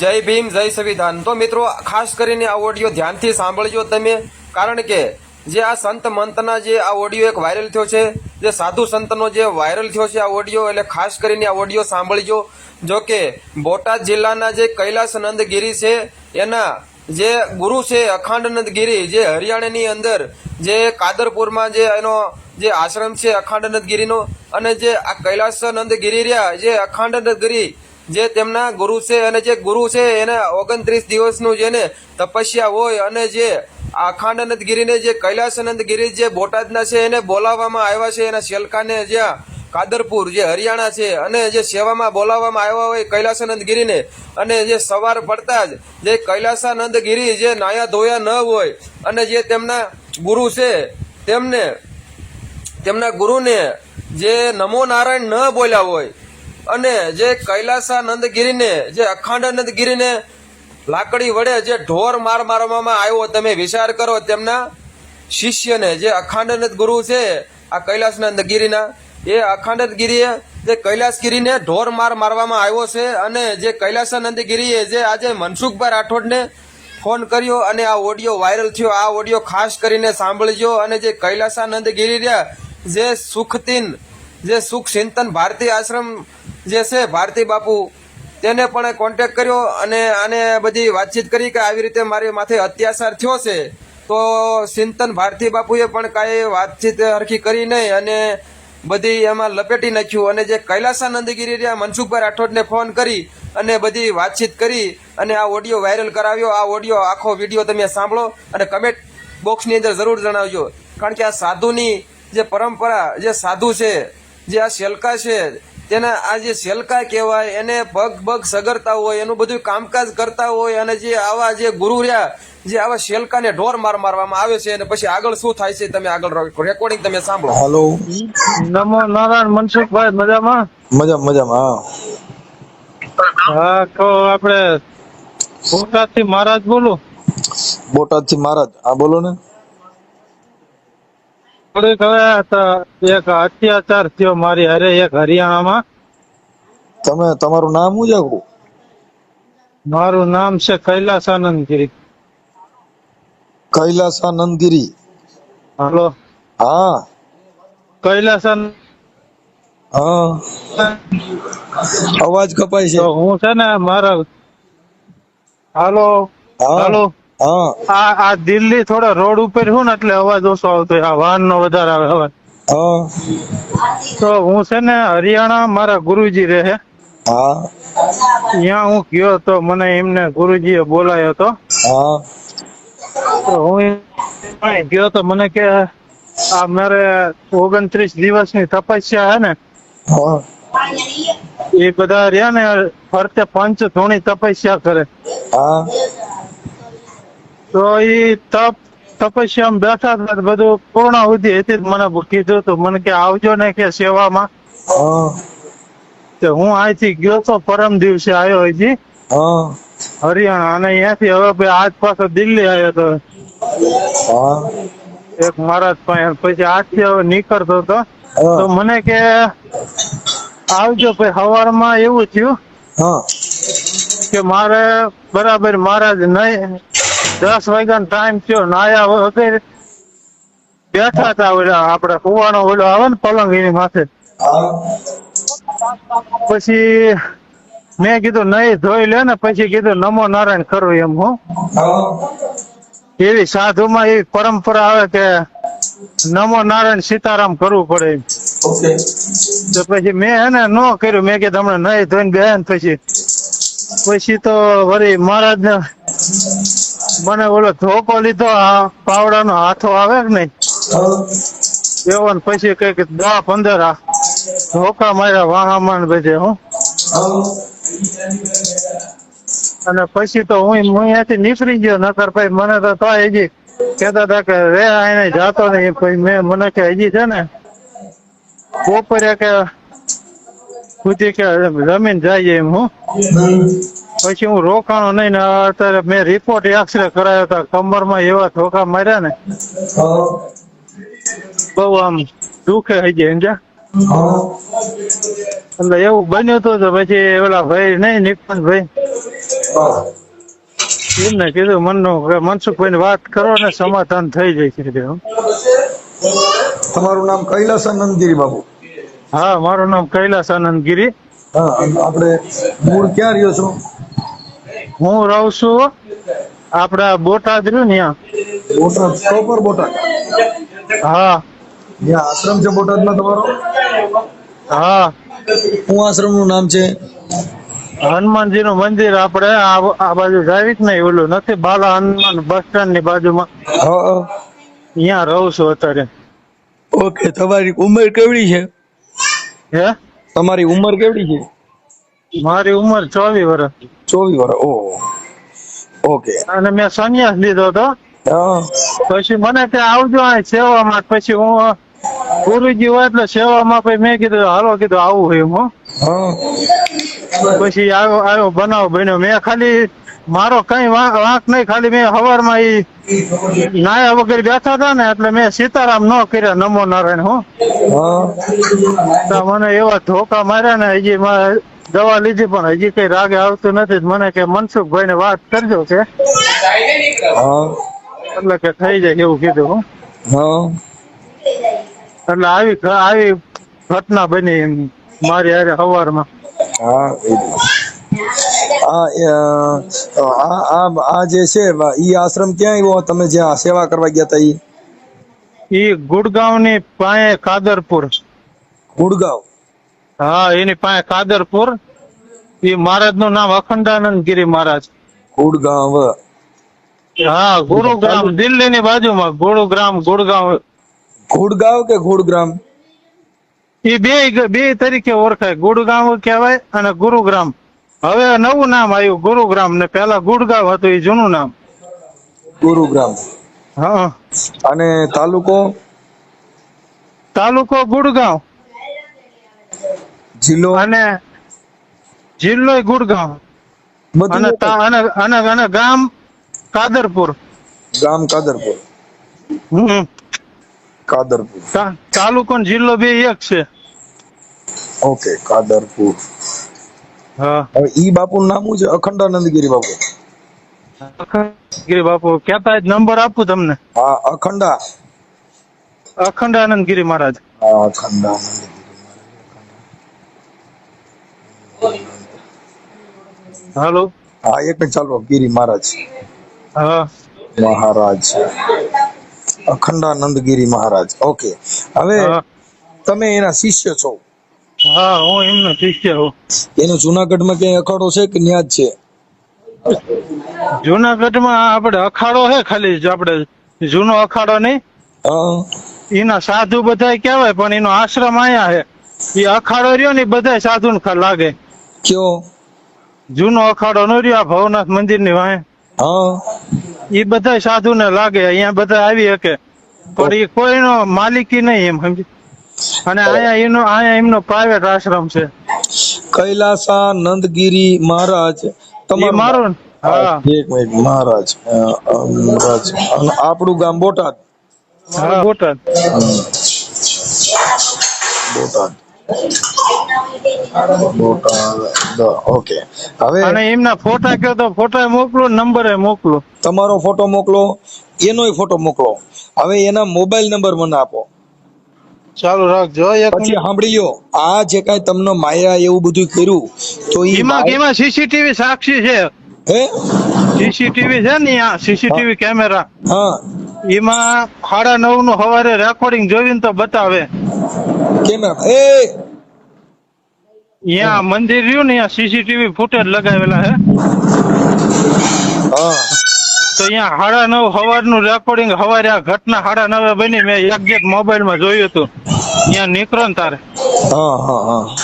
જય ભીમ જય સંવિધાન। તો મિત્રો ખાસ કરીને આ ઓડિયો ધ્યાનથી સાંભળજો તમે, કારણ કે જે આ સંત મંતના જે આ ઓડિયો એક વાયરલ થયો છે, જે સાધુ સંતનો જે વાયરલ થયો છે આ ઓડિયો, એટલે ખાસ કરીને આ ઓડિયો સાંભળજો। જો કે બોટાદ જિલ્લાના જે કૈલાસનંદ ગિરી છે એના જે ગુરુ છે અખંડાનંદ ગિરી, જે હરિયાણાની અંદર જે કાદરપુરમાં જે એનો જે આશ્રમ છે અખંડાનંદ ગિરીનો, અને જે આ કૈલાસનંદ ગિરી રહ્યા જે અખંડાનંદ ગિરી જે તેમના ગુરુ છે, અને જે ગુરુ છે એને 29 દિવસનું જેને તપસ્યા હોય, અને જે અખંડાનંદ ગિરીને જે કૈલાસનંદ ગિરી જે બોટાદના છે એને બોલાવવામાં આવ્યા છે એના શેલકાને, જ્યાં કાદરપુર જે હરિયાણા છે, અને જે સેવામાં બોલાવવામાં આવ્યા હોય કૈલાસનંદ ગિરીને, અને જે સવાર પડતા જ જે કૈલાસાનંદ ગિરી જે નાયા ધોયા ન હોય, અને જે તેમના ગુરુ છે તેમને તેમના ગુરુને જે નમો નારાયણ ન બોલ્યા હોય, અને જે કૈલાસાનંદ ગિરીને જે અખંડાનંદ ગિરીને લાકડી વડે જે ઢોર માર મારવામાં આવ્યો, તમે વિચાર કરો તેમના શિષ્યને, જે અખંડાનંદ ગુરુ છે આ કૈલાસનંદ ગિરીના, એ અખંડાનંદ ગિરીએ જે કૈલાસગીરીને ઢોર માર મારવામાં આવ્યો છે। અને જે કૈલાસાનંદ ગિરીએ જે આજે મનસુખભાઈ રાઠોડને ફોન કર્યો અને આ ઓડિયો વાયરલ થયો, આ ઓડિયો ખાસ કરીને સાંભળજો। અને જે કૈલાસાનંદ ગિરી રહ્યા જે સુખતીન જે સુખ ચિંતન ભારતી આશ્રમ જે છે ભારતી બાપુ, તેને પણ કોન્ટેક્ટ કર્યો અને આને બધી વાતચીત કરી કે આવી રીતે મારી માથે અત્યાચાર થયો છે, તો ચિંતન ભારતી બાપુએ પણ કાંઈ વાતચીત હરખી કરી નહીં અને બધી એમાં લપેટી નાખ્યું। અને જે કૈલાસાનંદ ગિરી રહ્યા મનસુખભાઈ રાઠોડને ફોન કરી અને બધી વાતચીત કરી અને આ ઓડિયો વાયરલ કરાવ્યો। આ ઓડિયો આખો વિડીયો તમે સાંભળો અને કમેન્ટ બોક્સની અંદર જરૂર જણાવજો, કારણ કે આ સાધુની જે પરંપરા, જે સાધુ છે, જે આ શેલકા છે, તેના આ જે શેલકા કહેવાય, એને પગ સગરતા હોય, એનું બધું કામકાજ કરતા હોય, અને જે આવા જે ગુરુ રહ્યા જે આવા શેલકાને ઢોર મારવામાં આવે છે, અને પછી આગળ શું થાય છે તમે આગળ રેકોર્ડિંગ તમે સાંભળો। હેલો, નમો નારાયણ મનસુખભાઈ, મજામાં? મજામાં। હા, તો આપણે બોટાદ થી મહારાજ બોલું? બોટાદ થી મહારાજ, હા બોલો ને। થોડીક હવે એક અત્યાચાર થયો મારી હારે એક હરિયાણામાં। તમારું નામ શું છે? મારું નામ છે કૈલાસાનંદ ગિરી। કૈલાસાનંદ ગિરી? હાલો, હા કૈલાસાનંદ। હા, અવાજ કપાય છે। તો હું છે ને મારા હાલો હા હાલો હા આ દિલ્હી થોડા રોડ ઉપર છું ને એટલે અવાજ ઓછો આવતો, આ વાહન નો વધારે આવે અવાજ। હા તો હું છે ને હરિયાણા મારા ગુરુજી રહે, હા ત્યાં હું ગયો તો મને એમને ગુરુજીએ બોલાયો હતો। હા તો હું ગયો તો મને કે આ મારે 29 દિવસની તપસ્યા હે ને, હા એ બધા રહ્યા ને ફરતે પંચ ધોણી તપસ્યા કરે, હા તો એ તપસ્યામાં બેઠા હતા, બધું પૂર્ણાહુતિ હતી, મને કીધું તો મને કે આવજો ને કે સેવામાં। હા તો હું અહીંથી ગયો તો પરમ દિવસે આવ્યો હજી હા હરિયાણા, અને અહીંયાથી હવે ભાઈ આજ પાછો દિલ્હી આવ્યો તો હા એક મહારાજ પાસે, પછી આજથી હવે નીકળતો હતો તો મને કે આવજો। પછી સવારમાં એવું થયું હા કે મારે બરાબર મહારાજ નહીં 10 વાગ્યાનો ટાઈમ થયો, નાયા વગર બેઠા હતા, ઓલા આપડે કુવાનો ઓલો આવે ને પલંગ એની માથે। પછી મેં કીધું નહીં ધોઈ લે ને, પછી કીધું નમો નારાયણ કરું એમ। હું એવી સાધુમાં એવી પરંપરા આવે કે નમો નારાયણ સીતારામ કરવું પડે એમ। તો પછી મેં હે ને ન કર્યું, મેં કીધું હમણાં નહીં ધોઈને બે ને પછી તો વળી મહારાજ ને મને ઓલો ધોકો લીધો, આ પાવડાનો હાથો આવે કે નહીં એવો, ને પછી કઈક 10-15 ધોકા માર્યા વાહામાં બધે। હું અને પછી તો હું અહીંયાથી નીકળી ગયો, નકર ભાઈ મને તો હજી કેતા હતા કે રે એને જાતો નહીં। પછી મને કે હજી છે ને બપોરે કે સુધી કે જમીન જાય એમ। હું પછી હું રોકાણો નહીં ને અત્યારે મેં રિપોર્ટ એક્સરે કરાયો હતા, કમરમાં એવા ધોકા માર્યા ને બહુ આમ દુખે હજી સમજ્યા। એટલે એવું બન્યું હતું, તો પછી ઓલા ભાઈ નહીં નિકુંજ ભાઈ હા. એમને કીધું મનસુખભાઈ વાત કરો ને સમાધાન થઈ જાય છે કીધું. તમારું નામ કૈલાસાનંદ ગિરી બાપુ? હા, મારું નામ કૈલાસ આનંદ ગિરી. હા, અને આપણે મૂળ ક્યાં રહ્યો છો? હું રહું છું આપડા બોટાદ રહ્યું ને ત્યાં. બોટાદ, પ્રોપર બોટાદ? હા ત્યાં આશ્રમ છે બોટાદમાં તમારો? હા, શું આશ્રમનું નામ છે? હનુમાનજી નું મંદિર આપડે આ બાજુ જાય જ નહીં, ઓલું નથી બાલા હનુમાન બસ સ્ટેન્ડ ની બાજુમાં, હા. ત્યાં રહું છું અત્યારે. ઓકે, તમારી ઉંમર કેવડી છે? હે, તમારી ઉંમર કેવડી છે? મારી ઉંમર 24 વર્ષ. 24 વર્ષ. ઓહ, ઓકે. અને મેં સંન્યાસ લીધો હતો. હા. પછી મને ત્યાં આવજો આ સેવામાં. પછી હું ગુરુજી હોય એટલે સેવામાં. પછી મેં કીધું હાલો, કીધું આવું હોય એમ. હા. પછી આવ્યો બનાવ બન્યો. મેં ખાલી મારો કઈ વાંક નહીં, ખાલી મેં સવારમાં નાયા વગર બેઠા હતા ને એટલે મેં સીતારામ ન કર્યા, નમો નારાયણ. હા. તો મને એવા ધોકા માર્યા ને, હજી દવા લીધી પણ હજી કઈ રાગે આવતું નથી. મને કે મનસુખભાઈ ને વાત કરજો કે હા. એટલે કે થઈ જાય એવું કીધું. હા. એટલે આવી ઘટના બની એમ મારી હારે સવારમાં. હા. આ જે છે ઈ આશ્રમ ક્યાં આવ્યો? તમે જ્યાં સેવા કરવા ગયા હતા ઈ ગુડગાંવ ની પાસે કાદરપુર. ગુડગાંવ? હા, એની પાસે કાદરપુર. એ મહારાજ નું નામ અખંડાનંદ ગિરી મહારાજ. ગુડગાંવ? હા, ગુરુગ્રામ દિલ્હી ની બાજુમાં. ગુરુગ્રામ, ગુડગાંવ. ગુડગાંવ કે ગુડગ્રામ? એ બે તરીકે ઓળખાય. ગુડગાંવ કહેવાય અને ગુરુગ્રામ. હવે નવું નામ આવ્યું ગુરુગ્રામ, ને પેલા ગુડગાંવ હતું, એ જૂનું નામ. ગુરુગ્રામ. હા. અને તાલુકો? તાલુકો ગુડગાંવ જિલ્લો? અને જિલ્લો ગુડગાંવ બધું એક જ? અને ગામ કાદરપુર. ગામ કાદરપુર? કાદરપુર. તાલુકો ને જિલ્લો બે એક છે. ઓકે, કાદરપુર. હા. હવે ઈ બાપુ નામ શું છે? અખંડાનંદ ગિરી બાપુ? ગિરી બાપુ કેતા નંબર આપું તમને. હા, અખંડાનંદ ગિરી મહારાજ. હા, અખંડાનંદ. હાલો. હા, એક મિનિટ ચાલો. ગિરી મહારાજ. હા. મહારાજ અખંડાનંદ ગિરી મહારાજ. ઓકે, હવે હા. તમે એના શિષ્ય છો? હા, હું એમનો શિષ્ય છું. એનો જુનાગઢમાં ક્યાંય અખાડો છે કે ન્યા જ છે? જુનાગઢમાં આપડે અખાડો હે, ખાલી આપડે જૂનો અખાડો નહીં. હા. એના સાધુ બધા કહેવાય, પણ એનો આશ્રમ આયા હે. એ અખાડો રહ્યો ને બધા સાધુ ને લાગે. કયો? જૂનો અખાડો નો રહ્યો આ ભવનાથ મંદિર ની વાંહે. હા. એ બધા સાધુ ને લાગે. અહીંયા બધા આવી શકે, પણ એ કોઈનો માલિકી નહીં એમ સમજી. અને અહીંયા એમનો પ્રાઇવેટ આશ્રમ છે. કૈલાસાનંદગીરી મહારાજ એ તમારું મારું. નામ? હા. એક મિનિટ. મહારાજ મહારાજ. અને આપણું ગામ બોટાદ? હા, બોટાદ. બોટાદ. બોટાદ. ઓકે, હવે અને એમના ફોટા કહો તો ફોટા મોકલો, નંબરે મોકલો. તમારો ફોટો મોકલો, એનોય ફોટો મોકલો. હવે એના મોબાઈલ નંબર મને આપો. ચાલુ રાખજો એક પછી મિનિટ. સાંભળી લ્યો, આ જે કાંઈ તમને માયા એવું બધું કર્યું તો એમાં સીસીટીવી સાક્ષી છે. હે? સીસીટીવી છે ને, આ સીસીટીવી કેમેરા. હા. એમાં 9:30 નું સવારે રેકોર્ડિંગ જોઈને તો બતાવે. કેમેરા અહીંયા મંદિર રહ્યું ને, અહીંયા સીસીટીવી ફૂટેજ લગાવેલા હે. હા. તો અહીંયા 9:30 સવારનું રેકોર્ડિંગ, સવારે આ ઘટના 9:30 બની. મેં એક્ઝેક્ટ મોબાઈલમાં જોયું હતું. અહીંયા નીકળો ને તારે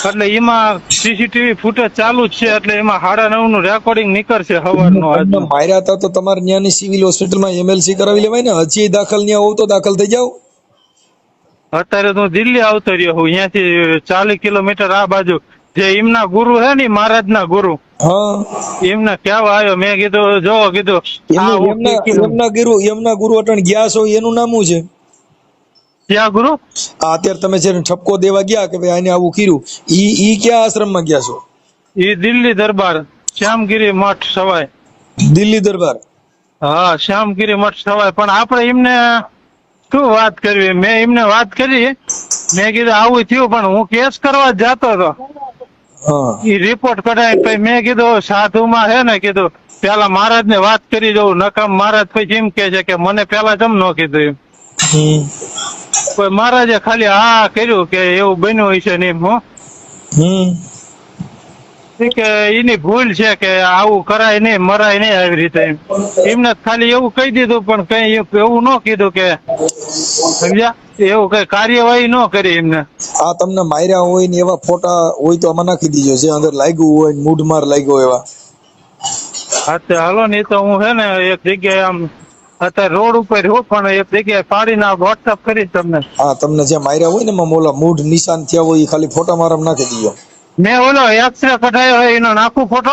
એટલે એમાં સીસીટીવી ફૂટેજ ચાલુ જ છે. એટલે એમાં 9:30 નું રેકોર્ડિંગ નીકળશે સવારનું. આજનું માર્યા હતા તો તમારે ત્યાંની સિવિલ હોસ્પિટલમાં એમએલસી કરાવી લેવાય ને. હજી દાખલ ત્યાં હોવ તો દાખલ થઈ જાવ. અત્યારે તો દિલ્હી આવતો રહ્યો હું. અહીંયાથી 40 કિલોમીટર આ બાજુ. જે એમના ગુરુ હે ને, મહારાજના ગુરુ, હા. એમને કહેવા આવ્યો. મેં કીધું જો કીધું એમના ગુરુ અટણ ગયા છો, એનું નામ શું છે? ક્યાં ગુરુ? અત્યારે તમે જે ઠપકો દેવા ગયા કે ભાઈ આને આવું કર્યું, ઈ ક્યાં આશ્રમમાં ગયા છો? ઈ દિલ્હી દરબાર. શ્યામગીરી મઠ સવાય. દિલ્હી દરબાર. હા, શ્યામગીરી મઠ સવાય. પણ આપણે એમને શું વાત કરવી? મેં એમને વાત કરી, મેં કીધું આવું થયું, પણ હું કેસ કરવા જ જાતો હતો. હા એ રિપોર્ટ કઢાવી પછી મેં કીધું સાધુમાં છે ને, કીધું પેલા મહારાજ ને વાત કરી દઉં. નકામ મહારાજ પછી એમ કે છે કે મને પેલા જમ ન કીધું એમ. હમ કોઈ મહારાજે ખાલી હા કર્યું કે એવું બન્યું હશે ને એમ. હું હમ કે એની ભૂલ છે કે આવું કરાય નહીં, મરાય નહીં આવી રીતે એમ. એમને ખાલી એવું કહી દીધું, પણ કઈ એવું ન કીધું કે સમજ્યા, એવું કઈ કાર્યવાહી ન કરી એમને. આ તમને માર્યા હોય ને એવા ફોટા હોય તો આમાં નાખી દીજો, જે અંદર લાગ્યું હોય ને મૂઢ માર લાગ્યો એવા. હા તો હાલો ને, એ તો હું છે ને એક જગ્યાએ આમ અત્યારે રોડ ઉપર હું, પણ એક જગ્યાએ પાડીને વોટ્સઅપ કરીશ તમને. હા તમને જે માર્યા હોય ને એમાં મોલા મૂઢ નિશાન થયા હોય એ ખાલી ફોટા મારામાં નાખી દીજો. મેં ઓલો એક્સરે કઢાયો હોય એનો નાખું ફોટો?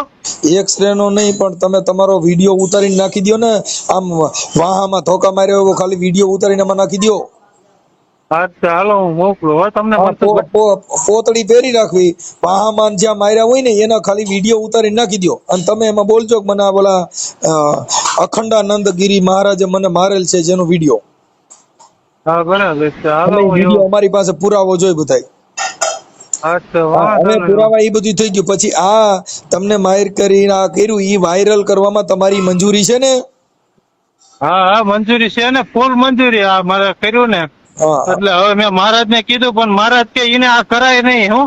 એક્સરે નો નહીં, પણ તમે તમારો વિડીયો ઉતારીને નાખી દો ને. આમ વાહામાં ધોકા માર્યો એવો ખાલી વિડીયો ઉતારીને એમાં નાખી દો. અચ્છા હાલો, હું મોકલું હો તમને. પોતળી પહેરી રાખવી, વાહામાં જ્યાં માર્યા હોય ને એના ખાલી વિડીયો ઉતારીને નાખી દો. અને તમે એમાં બોલજો કે મને આ બોલા અખંડાનંદ ગિરી મહારાજે મને મારેલ છે, જેનો વિડીયો. હા બરાબર છે. હાલો વિડીયો અમારી પાસે પુરાવો જોઈએ બધાય. અચ્છા હવે વાંધો નહીં. પુરાવા એ બધું થઈ ગયું. પછી આ તમને માર કરીને આ કર્યું, ઈ વાયરલ કરવામાં તમારી મંજૂરી છે ને? હા હા મંજૂરી છે ને, ફૂલ મંજૂરી. આ મારે કર્યું ને હા, એટલે હવે મેં મહારાજ ને કીધું, પણ મહારાજ કે એને આ કરાય નહીં. હું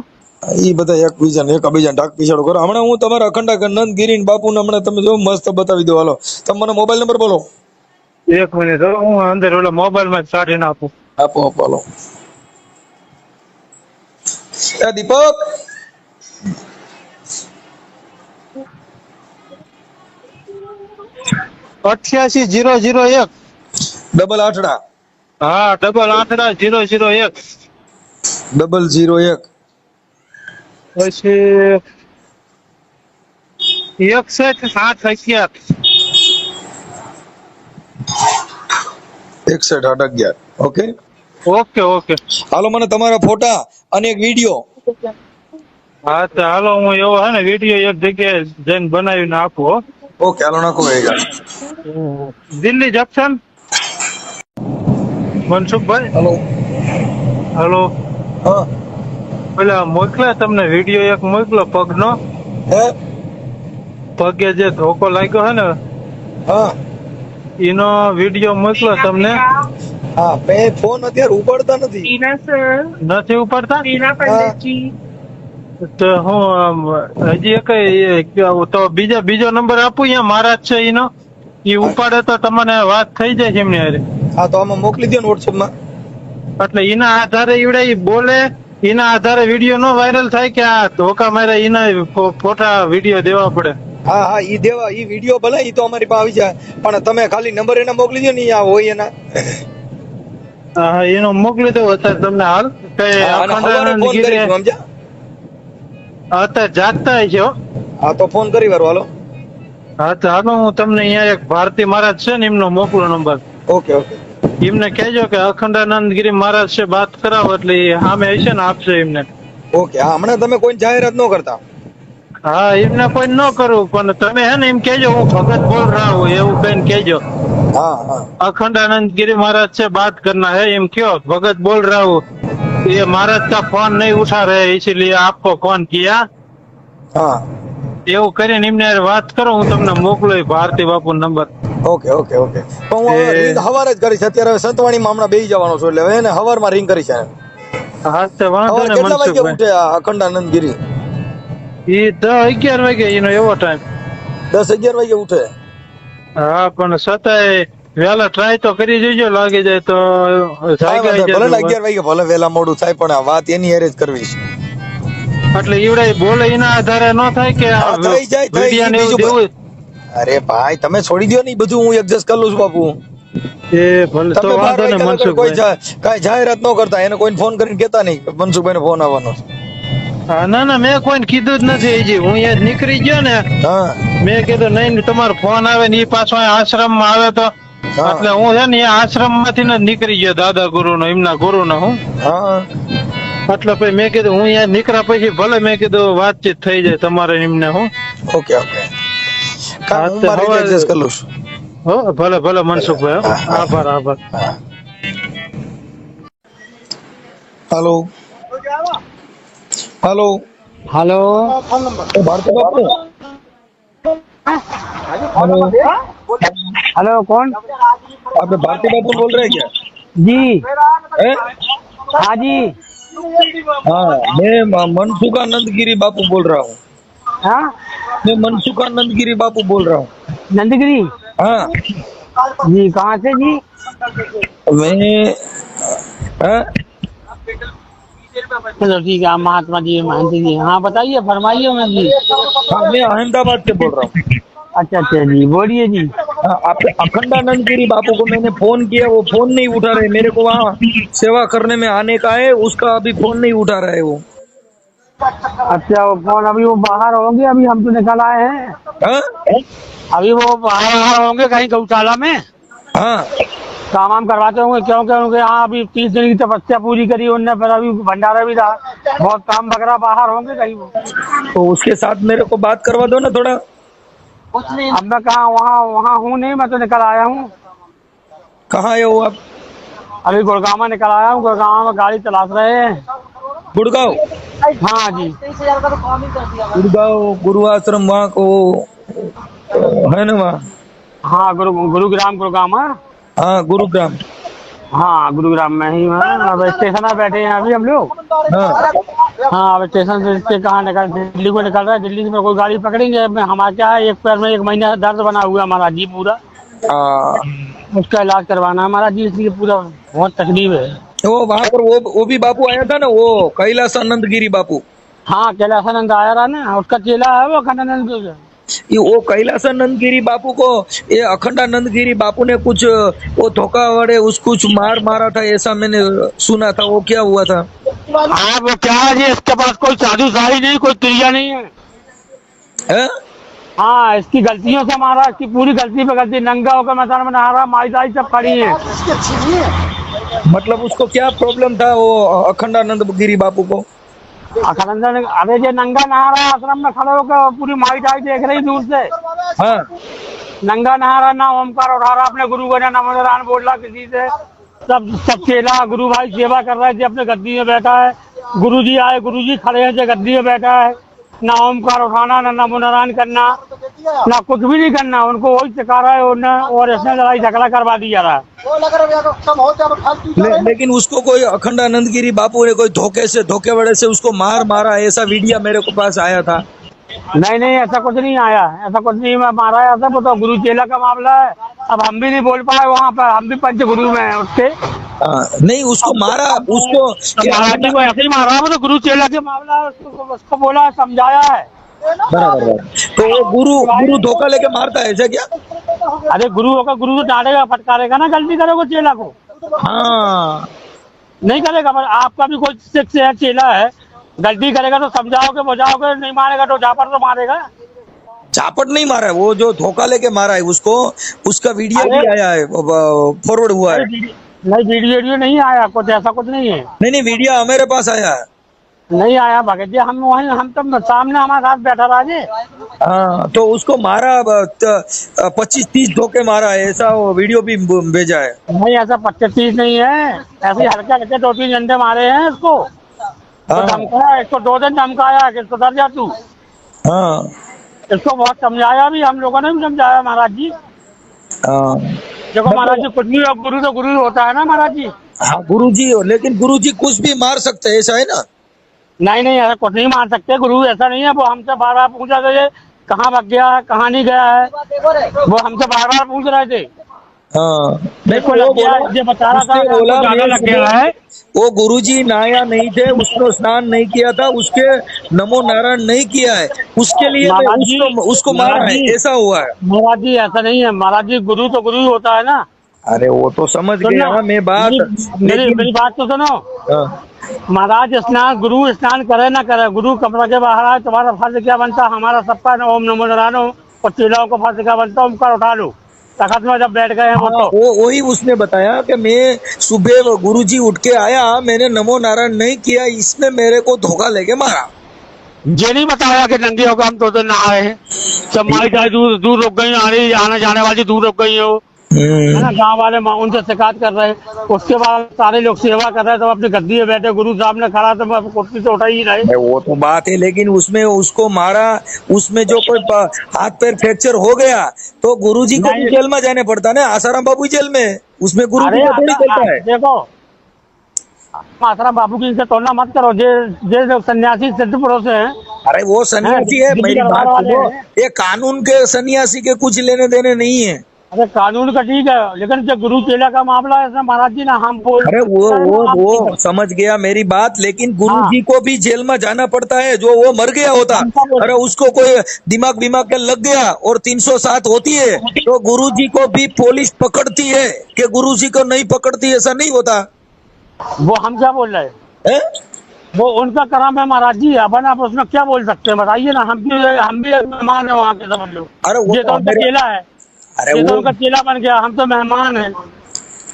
ઈ બધા એકબીજાને ઢાક પીછાડો કરો. હમણાં હું તમારા અખંડાનંદ ગિરી બાપુને હમણાં તમે જો મસ્ત બતાવી દો. હાલો, તમે મને મોબાઈલ નંબર બોલો. એક મિનિટ હો, હું અંદર ઓલા મોબાઈલ માં જ કાઢીને આપું. આપો આપો. હાલો, એ દીપક 88-001. ડબલ 8 હા 88-001. 001 પછી 61-811. 61-811. Okay okay okay. હાલો, મને તમારા ફોટા અને એક વિડીયો. હા તો હાલો, હું એવો હે ને વિડીયો એક જગ્યાએ જઈને બનાવીને આપું હો. ઓકે હાલો, નાખો ભાઈ. દિલ્હી જંકશન મનસુખભાઈ. હાલો. હલો, હા પેલા મોકલ્યા તમને વિડીયો એક મોકલો પગનો. હે પગે જે ધોકો લાગ્યો હે ને હા એનો વિડીયો મોકલો તમને. હા, ફોન અત્યારે ઉપાડતા નથી. નથી ઉપાડતા? તો હું હજી તો બીજો નંબર આપું, અહીંયા મહારાજ છે એનો, એ ઉપાડે તો તમને વાત થઈ જાય છે એમની હારે. હા, તો આમાં મોકલી દો ને WhatsApp માં. એટલે એના આધારે ઈવડે ઈ બોલે, એના આધારે વિડીયો નો વાયરલ થાય કે આ ધોકા મારે એના ફોટા વિડીયો દેવા પડે. હા હા, ઈ દેવા, ઈ વિડીયો ભલે ઈ તો અમારી પાસે આવી જાય, પણ તમે ખાલી નંબર એને મોકલી દો ને, આ હોય એના. હા એનો મોકલી દો અત્યારે તમને. હાલ કઈ અખંડાનંદ ગીરી અત્યારે જાગતા છે હો. હા તો ફોન કરી વારો. હાલો. હા તો હાલો, હું તમને અહીંયા એક ભારતી મહારાજ છે ને એમનો મોકલો નંબર. Okay okay. એમને કહેજો કે અખંડાનંદ ગિરી મહારાજ છે, વાત કરાવો એટલે એ સામે હશે ને આપશે એમને. ઓકે. હા, હમણાં તમે કોઈ જાહેરાત ન કરતા. હા એમને કોઈ ન કરવું, પણ તમે હે ને એમ કહેજો હું ભગત બોલ રહા હું, એવું કહીને કહેજો. હા હા अखंडानंद गिरी महाराज से बात करना है, एम क्यों भगत बोल रहा हूँ, ये महाराज का फोन नहीं उठा रहे इसीलिए आपको फोन किया. હા એવું કરીને એમને વાત કરો, હું તમને મોકલું ભારતી બાપુ નંબર. Okay okay okay. પણ હું હવે રીંગ હવારે જ કરીશ. અત્યારે સંતવાણીમાં હમણાં બેસી જવાનો છું, એટલે હવે એને હવારમાં રીંગ કરીશ. હા તો વાંધો હવારે ને કેટલા વાગે મનસુખભાઈ. ઉઠે આ અખંડાનંદ ગિરી? એ 10-11 વાગે એનો એવો ટાઈમ. 10-11 વાગે ઉઠે? હા પણ છતાંય વહેલા ટ્રાય તો કરી જોજો, લાગી જાય તો ભલે 11 વાગે ભલે વહેલા મોડું થાય, પણ આ વાત એની હારે જ કરવી છે. એટલે ઈવડે બોલે એના આધારે ન થાય કે થઈ જાય વિડિયા ને એવું દેવું. અરે ભાઈ તમે છોડી દો ને, ઈ બધું હું એડજસ્ટ કરી લઉં છું બાપુ. એ ભલે તો તમે વાંધો ને કોઈ મનસુખભાઈ. કાંઈ જાહેરાત ન કરતા, એને કોઈને ફોન કરીને કહેતા નહીં મનસુખભાઈ નો ફોન આવવાનો છે. હા ના ના, મેં કોઈને કીધું જ નથી હજી. હું અહીંયા નીકળી ગયો ને, હા મેં કીધું નહીં તમારો ફોન આવે ને એ પાછો આશ્રમ માં આવે તો, હા. એટલે હું છે ને આશ્રમ માંથી ને નીકળી ગયો દાદા ગુરુ નો, એમના ગુરુ નો હું. હા એટલે પછી મેં કીધું હું અહીંયા નીકળ્યા પછી ભલે મેં કીધું વાતચીત થઈ જાય તમારે એમને હું. Okay okay. કાંઈ હું મારી રીતે એડજસ્ટ કરી લઉં છું. હો ભલે ભલે મનસુખભાઈ હો. આભાર આભાર. હાલો હાલો हेलो ભારતી બાપુ हेलो हेलो कौन आपने भारती बापू बोल रहे हैं क्या जी हैं? हाँ जी हाँ मैं मनसुखानंद गिरी बापू बोल रहा हूँ. हाँ मैं मनसुखानंद गिरी बापू बोल रहा हूँ. नंदगिरी हाँ जी कहाँ से जी मैं हाँ? चलो ठीक है आप महात्मा जी महंती जी हाँ बताइए फरमाइए मैं जी हाँ मैं अहमदाबाद से बोल रहा हूँ. अच्छा जी बोलिए जी हाँ, आपके अखंडानंद गिरी बापू को मैंने फोन किया, वो फोन नहीं उठा रहे. मेरे को वहाँ सेवा करने में आने का है, उसका अभी फोन नहीं उठा रहा है वो. अच्छा वो कौन अभी वो बाहर होंगे अभी हम तो निकल आए हैं हाँ अभी वो बाहर होंगे कहीं गौशाला में हाँ काम वाम करवाते होंगे क्योंकि उनके यहाँ अभी 30 दिन की तपस्या पूरी करी उनने फिर अभी भंडारा भी था बहुत काम वगैरह बाहर होंगे कहीं वो तो उसके साथ मेरे को बात करवा दो ना थोड़ा. अब मैं कहाँ वहाँ वहाँ हूँ नहीं मैं तो निकल आया हूँ कहाँ है वो आप? अभी गुड़गांव में निकल आया हूँ गुड़गांव में गाड़ी तलाश रहे हैं गुड़गांव हाँ जी गुड़गांव गुरु आश्रम वहाँ को है ना वहाँ. हाँ गुरुग्राम गुड़गांव में हाँ गुरुग्राम. हाँ गुरुग्राम में ही हैं अब स्टेशन में बैठे हैं अभी हम लोग हाँ हाँ अब स्टेशन से कहाँ निकल दिल्ली को निकल रहा है दिल्ली में कोई गाड़ी पकड़ेंगे हमारा क्या है एक पैर में 1 महीना से दर्द बना हुआ है हमारा जी पूरा हाँ. उसका इलाज करवाना है हमारा जी इसलिए पूरा बहुत तकलीफ है वो वहाँ पर वो भी बापू आया था ना, वो कैलाश आनंद गिरी बापू. हाँ कैलासानंद आया रहा ना उसका चेला है वो अखंडानंद ये वो कैलाशानंद गिरी बापू को ये अखंडानंद गिरी बापू ने कुछ वो धोखा वड़े उस कुछ मारा था ऐसा मैंने सुना था. वो क्या हुआ था? हाँ वो क्या है जी इसके पास कोई साधु साई नहीं कोई क्रिया नहीं है हैं? हाँ इसकी गलतियों से मारा इसकी पूरी गलती पे गलती नंगा होकर मैदान में नहा रहा माई दाई सब खड़ी है मतलब उसको क्या प्रॉब्लम था वो अखंडानंद गिरी बापू को? अखंडानंद अरे जो नंगा नहा रहा आश्रम में खड़े होकर पूरी माई दाई देख रही दूर से हाँ नंगा नहा रहा ना ओमकार उठा रहा अपने गुरु को ना नमोदान बोल रहा किसी से सब चेला गुरु भाई सेवा कर रहे थे अपने गद्दी में बैठा है गुरु जी आए गुरु जी खड़े हैं जो गद्दी में बैठा है ना ओमकार उठाना ना नमोनारायण करना ना कुछ भी नहीं करना उनको वही सिखा रहा है और इसने लड़ाई झगड़ा करवा दिया रहा है लेकिन उसको कोई अखंडानंद गिरी बापू ने कोई धोखे वड़े से उसको मारा ऐसा वीडियो मेरे को पास आया था. नहीं ऐसा कुछ नहीं आया ऐसा कुछ नहीं मारा है ऐसा तो गुरु चेला का मामला है अब हम भी नहीं बोल पाए वहाँ पर हम भी पंच गुरु में हैं उसके नहीं उसको मारा उसको महाराज जी को ऐसे ही मारा वो तो गुरु चेला के मामला है उसको बोला समझाया है बराबर. तो वो गुरु धोखा लेके मारता है ऐसा क्या? अरे गुरु होगा गुरु तो डांटेगा फटकारेगा ना गलती करोगे चेला को हाँ नहीं करेगा पर आपका भी कोई सिख से है चेला है गलती करेगा तो समझाओगे बुझाओगे नहीं मारेगा तो झापड़ तो मारेगा चापट नहीं मारा है वो जो धोखा लेके मारा है उसको उसका वीडियो भी आया है फॉरवर्ड हुआ है. नहीं वीडियो नहीं आया कुछ ऐसा कुछ नहीं है नहीं वीडियो हमारे पास आया है. नहीं आया भगत जी हम वहीं हम तो सामने हमारे साथ बैठा रहा जी हाँ तो उसको मारा 25-30 धोखे मारा है ऐसा वो वीडियो भी भेजा है. नहीं ऐसा 25-30 नहीं है ऐसे हल्के हल्के 2-3 घंटे मारे हैं इसको तो धमकाया इसको 2 दिन धमकाया कि सुधर जा तू हाँ इसको बहुत समझाया भी हम लोगों ने भी समझाया महाराज जी हाँ देखो महाराज जी कुछ भी गुरु तो गुरु होता है ना महाराज जी हाँ गुरुजी लेकिन गुरुजी कुछ भी मार सकते हैं ऐसा है ना? नहीं ऐसा कुछ नहीं मार सकते गुरु ऐसा नहीं है वो हमसे बार बार पूछा था कहाँ भाग गया है कहाँ नहीं गया है वो हमसे बार बार पूछ रहे थे हाँ देखो लग गया ये बता रहा था बोला ज्यादा लग गया है वो गुरुजी नहाया नहीं थे उसको स्नान नहीं किया था उसके नमो नारायण नहीं किया है उसके लिए उसको मारा है ऐसा हुआ है. महाराज जी ऐसा नहीं है महाराज जी गुरु तो गुरु होता है ना. अरे वो तो समझ गया मैं बात मेरी बात तो सुनो महाराज गुरु स्नान करे ना करे गुरु कपड़ा के बाहर आए तुम्हारा फर्ज क्या बनता हमारा सबका ओम नमो नारायण और चेलाओं का फर्ज क्या बनता ओमकार उठा लो तखत में जब बैठ गए हैं वो वही उसने बताया कि मैं सुबह गुरुजी उठ के आया मैंने नमो नारायण नहीं किया इसने मेरे को धोखा लेके मारा. ये नहीं बताया कि नंगे होकर हम 2 दिन नहाए हैं सब माई जाए दूर दूर रुक गई, आने जाने वाली दूर रुक गई हो, है ना। गांव वाले उनसे शिकायत कर रहे हैं। उसके बाद सारे लोग सेवा कर रहे हैं, तो अपनी गद्दी में बैठे, गुरु साहब ने खड़ा तो कुर्सी से उठा ही रहे। अरे वो तो बात है, लेकिन उसमें उसको मारा, उसमें जो कोई हाथ पैर फ्रैक्चर हो गया तो गुरुजी को भी नहीं। जेल में जाने पड़ता है ना। आसाराम बाबू जेल में है, उसमें गुरुजी अरे को थोड़ी चलता है। देखो, आसाराम बाबू की इनसे तुलना मत करो। जे लोग सन्यासी सिद्ध पुरुष हैं, अरे वो सन्यासी है, दिल्ली मेरी दरबार बात वाले सुनो, हैं। ये कानून के सन्यासी के कुछ लेने देने नहीं है। अरे कानून का ठीक है, लेकिन जो गुरु चेला का मामला है, इसमें महाराज जी ना हम बोल, अरे वो समझ गया मेरी बात, लेकिन गुरुजी को भी जेल में जाना पड़ता है। जो वो मर गया होता, अरे उसको कोई दिमाग के लग गया और 307 होती है तो गुरुजी को भी पुलिस पकड़ती है, कि गुरुजी को नहीं पकड़ती, ऐसा नहीं होता वो हम क्या बोल रहे हैं? है? वो उनका कर्म है महाराज जी, अपन आप उसमें क्या बोल सकते हैं, बताइए ना। हम भी मेहमान है वहाँ के, समझ लो। अरे वो ये तो उनका चेला है, अरे ये तो वो उनका चेला बन गया, हम तो मेहमान हैं।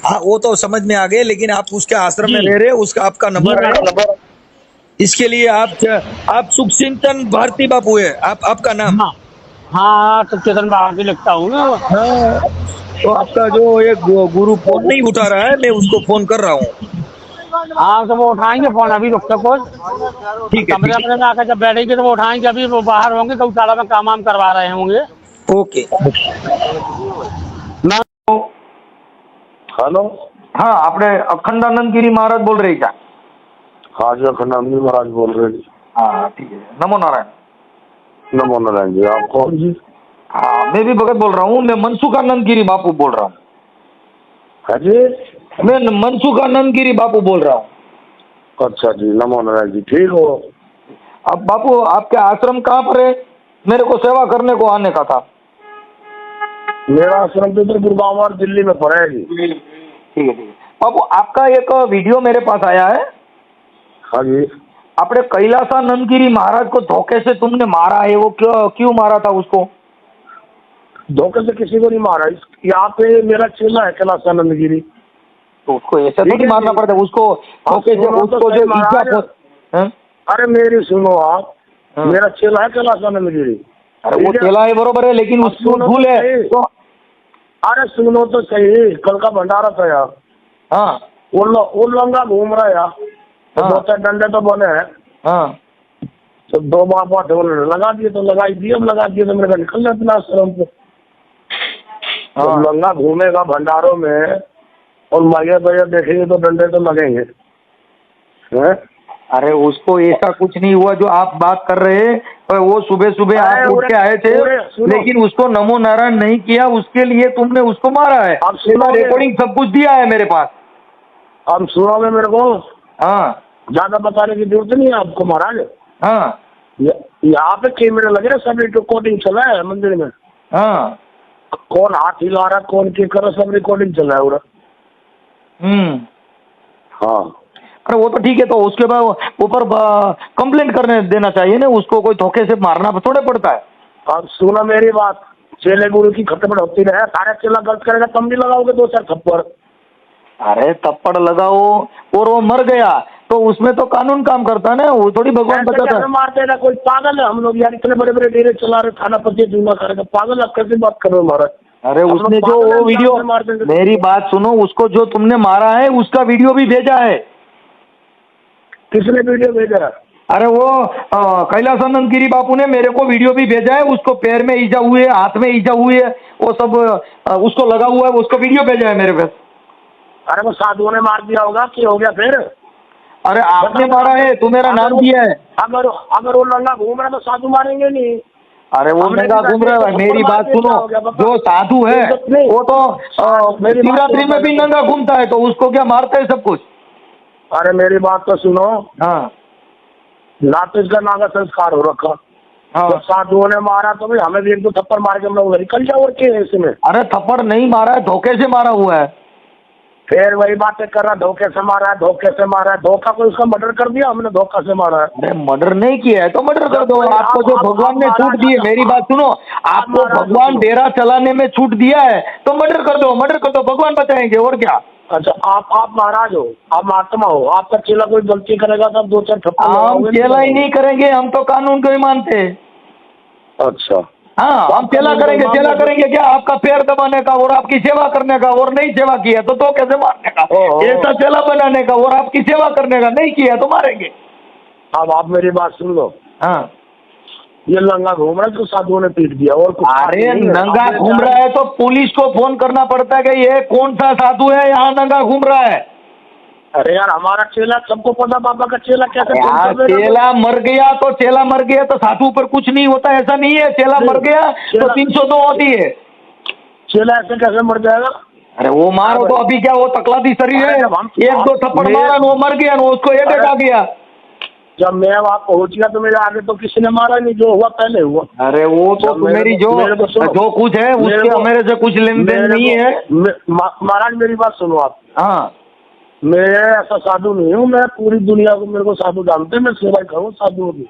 हाँ, वो तो समझ में आ गए, लेकिन आप उसके आश्रम में जी। रह रहे, उसका आपका नंबर है, नंबर। इसके लिए आप सुखचिंतन भारती बापू है आपका नाम। हाँ हाँ, तो चेतन बाबा भी लिखता हूँ ना। हाँ, तो आपका जो एक गुरु फोन नहीं उठा रहा है, मैं उसको फोन कर रहा हूँ। हाँ, तो वो उठाएंगे फोन, अभी रुक सको। ठीक है, कमरे अपने में आकर जब बैठेंगे तो वो उठाएंगे, अभी वो बाहर होंगे, गौशाला में काम वाम करवा रहे होंगे। ओके। हेलो। हाँ, आपने अखंडानंद गिरी महाराज बोल रहे क्या? हाँ जी, अखंडानंद महाराज बोल रहे हैं। हाँ ठीक है, नमो नारायण। नमो नारायण जी, आप कौन जी? हाँ, मैं भी भगत बोल रहा हूँ, मैं मनसुखानंद गिरी बापू बोल रहा हूँ। है जी? मैं मनसुखानंद गिरी बापू बोल रहा हूँ। अच्छा जी, नमो नारायण जी, ठीक हो? अब बापू आपके आश्रम कहाँ पर है? मेरे को सेवा करने को आने का था। मेरा आश्रम तो गुड़गांव और दिल्ली में पड़ा है जी। ठीक है बापू, आपका एक वीडियो मेरे पास आया है। हाँ जी। आपने कैलासानंद गिरी महाराज को धोखे से तुमने मारा है, वो क्यों मारा था उसको? धोखे से किसी को नहीं मारा। यहाँ पे मेरा चेला है कैलासानंद गिरी, तो उसको ऐसे थोड़ी मारना पड़ता है, उसको धोखे से, उसको जो इज्जत। अरे मेरी सुनो आप, मेरा चेला है कैलासानंद गिरी। अरे वो चेला है बरोबर है, लेकिन उसको भूल है तो। अरे सुनो तो सही, कल का भंडारा था यार। हाँ, वो लंगा घूम रहा है यार, तो हाँ। 2-4 डंडे तो बने हैं, हाँ, तो 2 बार उन्होंने लगा दिए, तो लगाई दिए, अब लगा दिए तो मेरे को निकल जाते ना आश्रम पे। हाँ। लंगा घूमेगा भंडारों में और मगे बजे देखेंगे तो डंडे तो लगेंगे हैं? अरे उसको ऐसा कुछ नहीं हुआ जो आप बात कर रहे हैं। वो सुबह सुबह आप उठ के आए थे, लेकिन उसको नमो नारायण नहीं किया, उसके लिए तुमने उसको मारा है। आप सुनोगे? रिकॉर्डिंग सब कुछ दिया है मेरे पास। अब सुनोगे मेरे को? हाँ ज्यादा बताने की जरूरत नहीं है आपको महाराज। हाँ यहाँ पे कैमरे लगे ना, सब रिकॉर्डिंग चला है मंदिर में। हाँ। कौन हाथ हिला रहा, कौन क्या कर रहा, सब रिकॉर्डिंग चल रहा है पूरा। हाँ, अरे वो तो ठीक है, तो उसके बाद ऊपर कंप्लेंट करने देना चाहिए ना उसको, कोई धोखे से मारना थोड़े पड़ता है। अब सुना मेरी बात, चेले गुरु की खटपट होती रहे, सारा चेला गलत करेगा तुम भी लगाओगे 2-4 थप्पड़। अरे थप्पड़ लगाओ और वो मर गया तो उसमें तो कानून काम करता है ना, वो थोड़ी भगवान बचाता है। मारते ना, कोई पागल है हम लोग यार, इतने बड़े बड़े डेरे चला रहे, थाना पति जूना करेगा, पागल आप कैसे बात कर रहे हो महाराज? अरे उसने जो वो वीडियो, मेरी बात सुनो, उसको जो तुमने मारा है उसका वीडियो भी भेजा है। किसने वीडियो भेजा? अरे वो कैलासानंद गिरी बापू ने मेरे को वीडियो भी भेजा है, उसको पैर में ईजा हुई है, हाथ में ईजा हुई है, वो सब उसको लगा हुआ है, उसको वीडियो भेजा है मेरे पास। अरे वो साधुओं ने मार दिया होगा, क्या हो गया फिर? अरे आपने मारा है, तू मेरा नाम दिया है। अगर वो लंगा घूम रहा है तो साधु मारेंगे नहीं। अरे वो नंगा घूम रहा है, मेरी बात सुनो, जो साधु है वो तो शिवरात्रि में भी नंगा घूमता है, तो उसको क्या मारते है सब कुछ? अरे मेरी बात तो सुनो। हाँ ना तो इसका नागा संस्कार हो रखा। हाँ। तो साधुओं ने मारा तो भाई हमें भी 1-2 थप्पड़ मार के हम लोग निकल जाओ, और क्या है इसमें? अरे थप्पड़ नहीं मारा है, धोखे से मारा हुआ है। फिर वही बातें कर रहा, धोखे से मारा है, धोखे से मारा है। धोखा को उसका मर्डर कर दिया हमने, धोखा से मारा है। अरे मर्डर नहीं किया है तो मर्डर कर दो। आपको जो भगवान ने छूट दी है, मेरी बात सुनो, आपको भगवान डेरा चलाने में छूट दिया है तो मर्डर कर दो, मर्डर कर दो, भगवान बचाएंगे और क्या। अच्छा, आप महाराज हो, आप महात्मा हो, आपका चेला कोई गलती करेगा तो आप 2-4 थप्पड़ हम लगाओगे? चेला ही नहीं करेंगे, हम तो कानून को ही मानते हैं। अच्छा, हाँ, हम चेला करेंगे क्या आपका पैर दबाने का और आपकी सेवा करने का, और नहीं सेवा किया तो कैसे मारने का, ओहो। ऐसा चेला बनाने का और आपकी सेवा करने का, नहीं किया तो मारेंगे। अब आप मेरी बात सुन लो, हाँ, ये नंगा घूम रहा है तो साधुओं ने पीट दिया और कुछ अरे नहीं है। नंगा आपने घूम रहा है तो पुलिस को फोन करना पड़ता है कि ये कौन सा साधु है यहाँ नंगा घूम रहा है। अरे यार हमारा चेला, सबको पता बाबा का चेला कैसे फोन यार कर देगा? चेला मर गया तो चेला मर गया तो साधु पर कुछ नहीं होता, ऐसा नहीं है। चेला मर गया तो चेला- 302 होती है। चेला ऐसे कैसे मर जाएगा? अरे वो मारो तो अभी क्या वो तकलादी शरीर है, अरे जब हम- एक दो थप्पड़ मैं- मारा वो मर गया, उसको एटेक अरे- आ गया। जब मैं वहाँ पहुँच गया तो मेरे आगे तो किसी ने मारा नहीं, जो हुआ पहले हुआ। अरे वो तो जब मेरे मेरी को- मेरे को सुनो। जो कुछ है मेरे उसके को- मेरे से कुछ लेन देन मेरे नहीं को- है। महाराज मेरी बात सुनो आप, हाँ, मैं ऐसा साधु नहीं हूँ, मैं पूरी दुनिया को मेरे को साधु जानते हैं, मैं सेवा करूँ साधुओं की।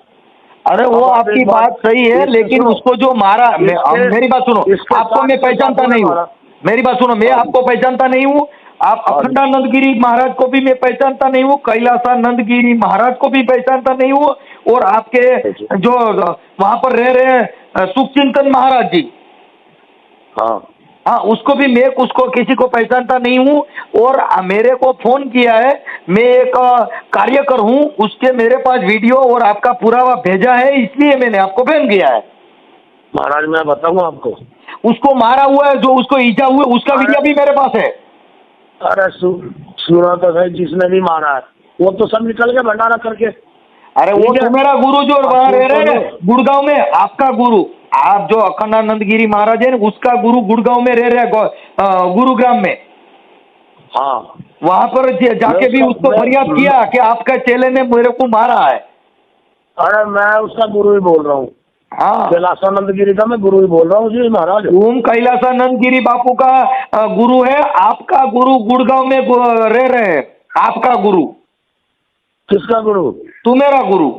अरे वो अब आप आपकी एक बात सही है, इसके लेकिन सुनो। उसको जो मारा मेरी बात सुनो, इसके आपको साथ मैं इसके पहचानता साथ नहीं हूँ। मारा। मेरी बात सुनो, मैं आपको पहचानता नहीं हूँ। आप अखंडानंद गिरी महाराज को भी मैं पहचानता नहीं हूँ, कैलासानंद गिरी महाराज को भी पहचानता नहीं हूँ, और आपके जो वहां पर रह रहे हैं सुखचिंतन महाराज जी, हाँ हाँ उसको भी मैं उसको किसी को पहचानता नहीं हूँ। और मेरे को फोन किया है, मैं एक कार्यकर हूँ, उसके मेरे पास वीडियो और आपका पुरावा भेजा है, इसलिए मैंने आपको फोन किया है। महाराज मैं बताऊँ आपको, उसको मारा हुआ है, जो उसको ईजा हुआ है, उसका अरे- वीडियो भी मेरे पास है। अरे सुना तो है, जिसने भी मारा है वो तो सब निकल गया भंडारा करके। अरे वो ठीक है। तुम्हारा गुरु जो वहाँ रह रहे हैं सुनो। गुड़गांव में, आपका गुरु, आप जो अखंडानंद गिरी महाराज है उसका गुरु गुड़गांव में रह रहे हैं, गुरुग्राम में। हाँ वहां पर जाके भी उसको फरियाद किया कि आपका चेले ने मेरे को मारा है। अरे मैं उसका गुरु ही बोल रहा हूँ, हाँ, कैलासानंद गिरी का मैं गुरु ही बोल रहा हूँ जी महाराज। तुम कैलासानंद गिरी बापू का गुरु है, आपका गुरु गुड़गांव में रह रहे हैं। आपका गुरु, किसका गुरु? तुम्हारा गुरु।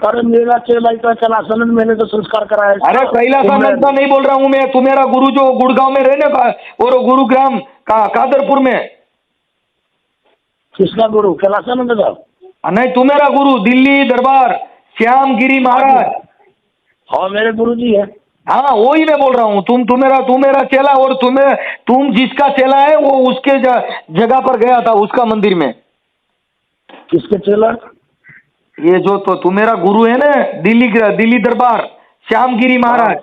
अरे मेरा चेला ही था कैलासानंद, मैंने तो संस्कार कराया इसका। अरे कैलासानंद का नहीं बोल रहा हूँ मैं, तुम्हारा गुरु जो गुड़गांव में रहने का और गुरुग्राम का कादरपुर में। किसका गुरु? कैलासानंद का? नहीं, तुम्हारा गुरु दिल्ली दरबार श्याम गिरी महाराज। हाँ मेरे गुरु जी है। हाँ वही मैं बोल रहा हूँ, तुम्हारा चेला, और तुम जिसका चेला है वो उसके जगह पर गया था, उसका मंदिर में। किसके चेला? ये जो तो तुम्हारा गुरु है ना, दिल्ली दरबार श्याम गिरी महाराज,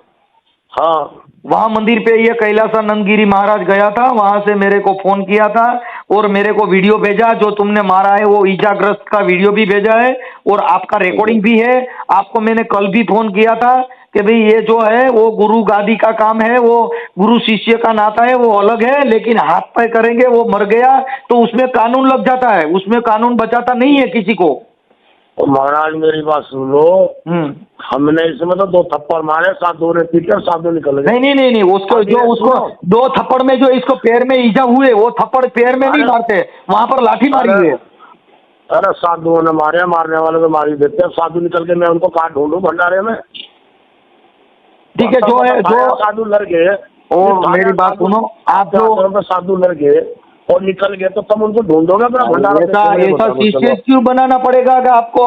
हाँ वहां मंदिर पे ये कैलासानंद गिरी महाराज गया था, वहां से मेरे को फोन किया था और मेरे को वीडियो भेजा, जो तुमने मारा है वो ईजाग्रस्त का वीडियो भी भेजा है और आपका रिकॉर्डिंग भी है। आपको मैंने कल भी फोन किया था कि भाई ये जो है वो गुरु गादी का काम है, वो गुरु शिष्य का नाता है, वो अलग है, लेकिन हाथ पे करेंगे वो मर गया तो उसमें कानून लग जाता है, उसमें कानून बचाता नहीं है किसी को। और महाराज मेरी बात सुन लो, हमने इसमें तो 2 थप्पड़ मारे, साधु ने पीटे और साधु निकल गए। नहीं, उसको जो उसको 2 थप्पड़ में जो इसको पैर में ईजा हुए, वो थप्पड़ पैर में नहीं मारते, वहां पर लाठी मारी हुई है। अरे साधुओं ने मारे, मारने वाले तो मार ही देते हैं। साधु निकल के मैं उनको कहाँ ढूंढूं भंडारे में? ठीक है, जो है जो साधु लड़ गए, और मेरी बात सुनो, आप जो साधु लड़ गए और निकल गए तो तुम उनको ढूंढोगे अपना भंडारा? ऐसा शिष्य क्यों बनाना पड़ेगा कि आपको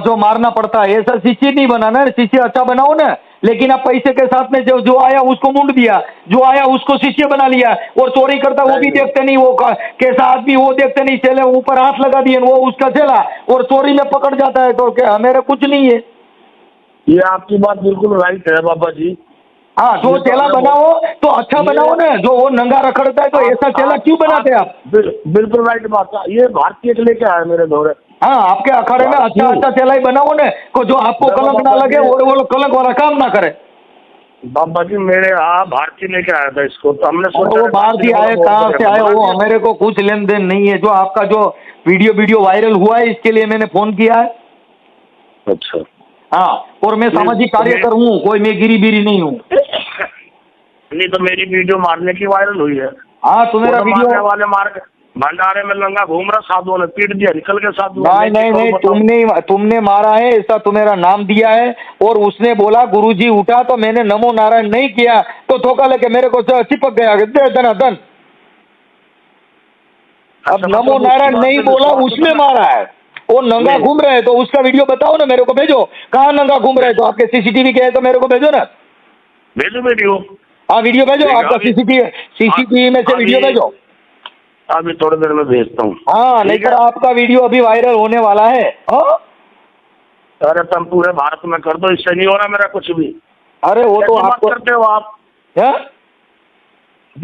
जो मारना पड़ता है? ऐसा शिष्य नहीं बनाना, शिष्य अच्छा बनाओ ना, लेकिन आप पैसे के साथ में जो आया उसको मुंड दिया, जो आया उसको शिष्य बना लिया, और चोरी करता वो भी देखते नहीं, वो कैसा आदमी वो देखते नहीं, चले ऊपर हाथ लगा दिए, वो उसका चला और चोरी में पकड़ जाता है, तो क्या मेरा कुछ नहीं है? ये आपकी बात बिल्कुल राइट है बाबा जी। हाँ, जो चेला बनाओ तो अच्छा बनाओ ना, जो वो नंगा रखड़ता है तो ऐसा चेला क्यों बनाते आप? बिल्कुल राइट बात है, ये भारतीय के लेके आया मेरे दौरे। हाँ, आपके अखाड़े में अच्छा चेला ही बनाओ ना, को जो आपको कलंक ना लगे और वो कलंक वाला काम ना करे। बाबा जी मेरे यहाँ भारतीय लेके आया था इसको, तो हमने सोचा वो भारतीय आए, कहाँ से आए, वो हमारे को कुछ लेन देन नहीं है। जो आपका जो वीडियो वायरल हुआ है इसके लिए मैंने फोन किया है। अच्छा हाँ, और मैं सामाजिक कार्यकर हूँ, कोई मैं गिरी बीरी नहीं हूँ। नहीं तो मेरी वीडियो मारने की वायरल हुई है। हाँ, तो मेरा मारने वीडियो वाले मार के भंडारे में नंगा घूम रहा, साधुओं ने पीट दिया, निकल के साधु। नहीं, तुमने मारा है, ऐसा तुम्हारा नाम दिया है, और उसने बोला गुरुजी उठा, तो मैंने नमो नारायण नहीं किया तो धोखा लेके मेरे को चिपक गया, दे धनाधन। अब नमो नारायण नहीं बोला, उसने मारा है वो नंगा घूम रहे हैं, तो उसका वीडियो बताओ ना, मेरे को भेजो। कहाँ नंगा घूम रहे हैं? तो आपके सीसीटीवी के है तो मेरे को भेजो ना। भेजो वीडियो। हाँ वीडियो भेजो, ठीक है, आपका अभी- सीसीटीवी में से वीडियो भेजो। अभी थोड़ी देर में भेजता हूँ। हाँ, नहीं ठीक तो है? आपका वीडियो अभी वायरल होने वाला है। हाँ? अरे तुम पूरे भारत में कर दो, इससे नहीं हो रहा मेरा कुछ भी। अरे वो तो कैसी बात आपको करते हो आप? हाँ?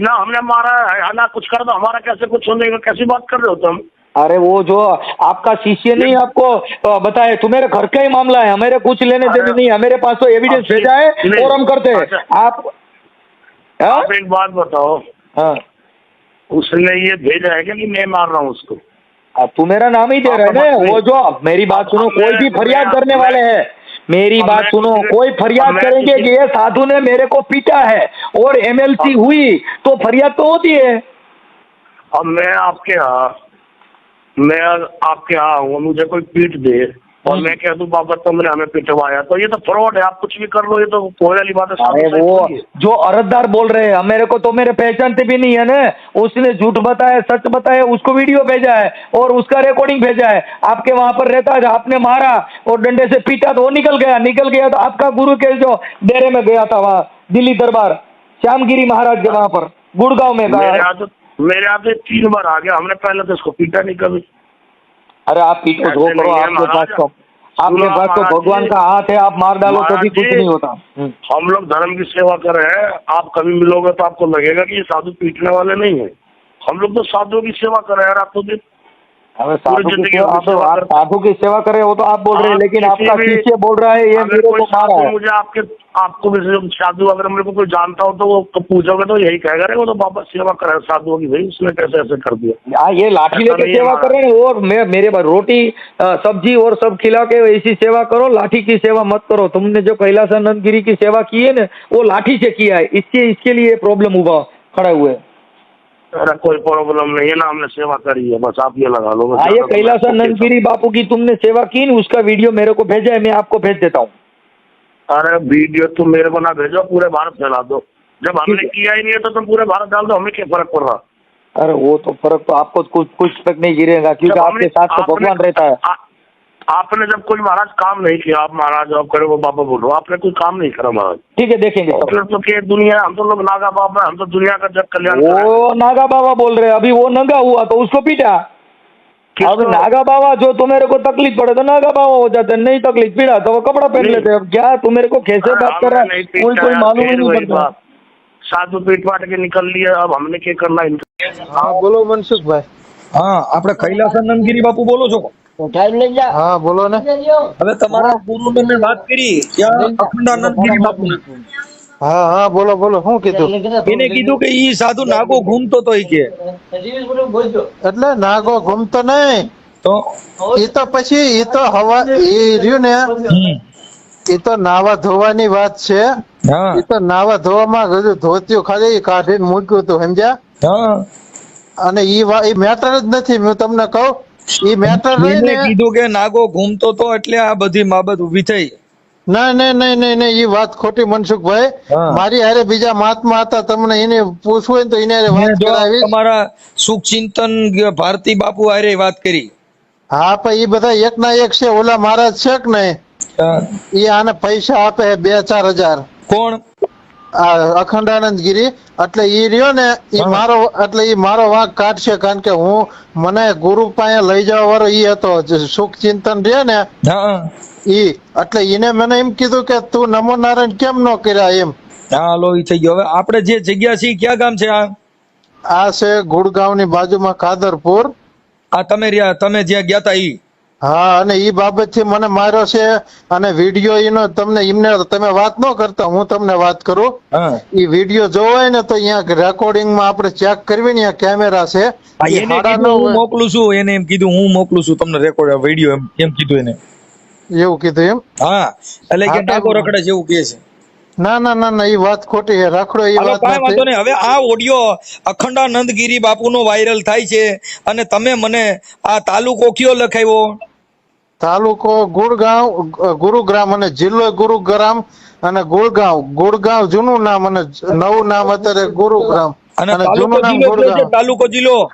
ना हमने मारा है ना कुछ कर दो, हमारा कैसे कुछ होने का, कैसी बात कर रहे हो तुम? अरे वो जो आपका शिष्य नहीं आपको बताए, तुम्हारे घर का ही मामला है, हमारे कुछ लेने देने नहीं है, मेरे पास तो एविडेंस अच्छा, भेजा है नहीं, और हम करते हैं। अच्छा। आप हाँ? आप एक बात बताओ, हाँ, उसने ये भेजा है कि मैं मार रहा हूँ उसको? अब तू मेरा नाम ही दे रहे आपका हैं मत ना। नहीं। वो जो मेरी बात अब सुनो, कोई भी मैं- फरियाद मैं- करने वाले हैं, मेरी अब बात मैं सुनो, किसी- कोई फरियाद अब मैं करेंगे कि किसी- ये साधु ने मेरे को पीटा है और एमएलसी हुई, तो फरियाद तो होती है। अब मैं आपके यहाँ हूँ, मुझे कोई पीट दे और मैं कह दूं बाबा तुमने हमें पिटवाया, तो ये तो फ्रॉड है। आप कुछ भी कर लो, ये तो कोई वाली बात है। अरे साधु वो साहब बोलिए। जो अर्जदार बोल रहे हैं, मेरे को तो मेरे पहचानते भी नहीं है ना, उसने झूठ बताया, सच बताया, उसको वीडियो भेजा है और उसका रिकॉर्डिंग भेजा है। आपके वहां पर रहता है, आपने मारा और डंडे से पीटा तो वो निकल गया तो आपका गुरु के जो डेरे में गया था वहाँ दिल्ली दरबार श्यामगिरी महाराज के वहां पर गुड़गांव में मेरे यहाँ तो 3 बार आ गया, हमने पहले तो इसको पीटा नहीं कभी। अरे आप पीटो जो ऐसे करो, नहीं है आपके पास महाराज। तो सुनो भगवान महाराज का हाथ है, आप मार डालो तो भी महाराज कुछ जी, नहीं होता। हम लोग धर्म की सेवा कर रहे हैं। आप कभी मिलोगे तो आपको लगेगा कि ये साधु पीटने वाले नहीं है। हम लोग तो साधुओं की सेवा कर रहे हैं रातों दिन। अबे साधु की जिंदगी सेवा, हम सेवा आप करते हैं। साधु की सेवा करे वो तो आप बोल रहे हैं, आप लेकिन किसी आपका भी- शिष्य बोल रहा है ये अगर मेरे कोई को मारा साधु है। मुझे आपको भी साधु, अगर मेरे को कोई जानता हो तो वो पूछोगे तो यही कहेगा, रे वो तो बाबा सेवा कर रहा है साधुओं की, भाई उसने कैसे ऐसे कर दिया। हाँ, ये लाठी ऐसा लेके नहीं है सेवा कर रहे हैं और मेरे पास रोटी सब्जी और सब खिला के ऐसी सेवा करो, लाठी की सेवा मत करो। तुमने जो कैलासानंद गिरी की सेवा की है ना, वो लाठी से किया है, इसके लिए प्रॉब्लम हुआ खड़े हुए। अरे कोई प्रॉब्लम नहीं है ना, हमने सेवा करी है, बस आप ये लगा लो। बस हाँ, ये ज्यादा तो मैं कैलासानंद आपको गिरी बापू की तुमने सेवा की ना, उसका वीडियो मेरे को भेजा है, मैं आपको भेज देता हूँ। अरे वीडियो तुम मेरे को ना भेजो, पूरे भारत फैला दो। जब हमने किया ही नहीं है तो तुम पूरे भारत डाल दो, हमें क्या फर्क पड़ रहा? अरे वो तो फर्क तो आपको कुछ तक नहीं गिरेगा, क्योंकि जब आपके हमने- साथ तो भगवान रहता है। आपने जब कोई महाराज काम नहीं किया, आप महाराज आप करो वो बाबा बोलो, आपने कोई काम नहीं करा महाराज। ठीक है, देखेंगे और सब। फिर तो क्या दुनिया, हम तो लोग नागा बाबा, हम तो दुनिया का जग कल्याण कर रहे हैं। वो नागा बाबा बोल रहे हैं, अभी वो नंगा हुआ तो उसको पीटा। अब किसको? नागा बाबा जो तुम्हारे को तकलीफ पड़े तो नागा बाबा हो जाते, नहीं तकलीफ पीड़ा तो वो कपड़ा पहन नहीं। लेते। अब क्या तू मेरे को कैसे अरे बात कर रहा हमने नहीं है, पीटा कोई यार, मालूम ही फिर नहीं वही पड़ता। बात। साधु पीट पाट के निकल लिए, अब हमने क्या करना इनका? હા બોલો મનસુખભાઈ। હા આપણે કૈલાસાનંદ ગિરી બાપુ બોલો છો? હા બોલો ને। હવે તમારા ગુરુને મેં વાત કરી ત્યાં અખંડાનંદ ગિરી બાપુ હા હા બોલો બોલો શું કીધું? એને કીધું કે ઈ સાધુ નાગો ઘૂમતો તો ઈ કે એટલે નાગો ઘૂમતો નહીં, તો એ તો પછી એ તો હવા એ રહ્યું ને, એ તો નાવા ધોવાની વાત છે। હા એ તો નાવા ધોવામાં હજુ ધોતિયું ખાલી કાઢીને મૂક્યું હતું, સમજ્યા? હા અને ઈ મેટર જ નથી, હું તમને કહું, ઈ મેટર રહી એને ને। કીધું કે નાગો ઘૂમતો તો એટલે આ બધી બાબત ઊભી થઈ। ના નહીં નહીં નહીં નહીં, ઈ વાત ખોટી મનસુખભાઈ। હા। મારી હારે બીજા મહાત્મા હતા, તમને એને પૂછવું હોય ને તો એને હારે મેં વાત જો કરાવી। તમારા સુખ ચિંતન ભારતી બાપુ હારે વાત કરી। હા પણ ઈ બધા એક ના એક છે, ઓલા મહારાજ છે કે નહીં, હા, ઈ આને પૈસા આપે 2-4 હજાર કોણ? આ અખંડાનંદ ગીરી। એટલે ઈ રહ્યો ને ઈ હા। મારો, એટલે ઈ મારો વાંક કાઢશે, કારણ કે હું મને ગુરુ પાસે લઈ જવા વાળો ઈ હતો, જે સુખ ચિંતન રહ્યો ને હા ઈ। એટલે ઈને મને એમ કીધું કે તું નમો નારાયણ કેમ નો કર્યા એમ। હા લો ઈ થઈ ગયો। હવે આપણે જે જગ્યા છે ઈ ક્યાં ગામ છે? આ છે ગુડગાંવની બાજુમાં કાદરપુર। આ તમે જ્યાં ગયા તા ઈ? હા, અને ઈ બાબતથી મને માર્યો છે, અને વિડીયો ઈનો તમને એમને તમે વાત ન કરતા, હું તમને વાત કરું। હા ઈ વિડીયો જોવો હોય ને તો અહીંયા રેકોર્ડિંગ માં આપણે ચેક કરવી ને, અહીંયા કેમેરા છે। આ ઈ એને 9:30 કીધું હું મોકલું છું, એને એમ કીધું હું મોકલું છું તમને રેકોર્ડ વિડીયો, એમ કીધું એને। એવું કીધું એમ? હા એટલે કે હા, તો- નાગો રખડે છે એવું કહે છે। ના ના ના ના, ઈ વાત ખોટી છે, રાખડો ઈ હાલો વાત કાંઈ વાંધો નથી। નહીં। હવે આ ઓડિયો અખંડાનંદ ગિરી બાપુનો વાયરલ થાય છે અને તમે મને આ તાલુકો કયો લખાવ્યો? તાલુકો ગુરુગ્રામ અને જિલ્લો ગુરુગ્રામ અને ગુડગાંવ જૂનું નામ અને નવું નામ અત્યારે ગુરુગ્રામ અને અને તાલુકો જૂનું નામ જિલ્લો કયો છે? ગુડગાંવ, તાલુકો જિલ્લો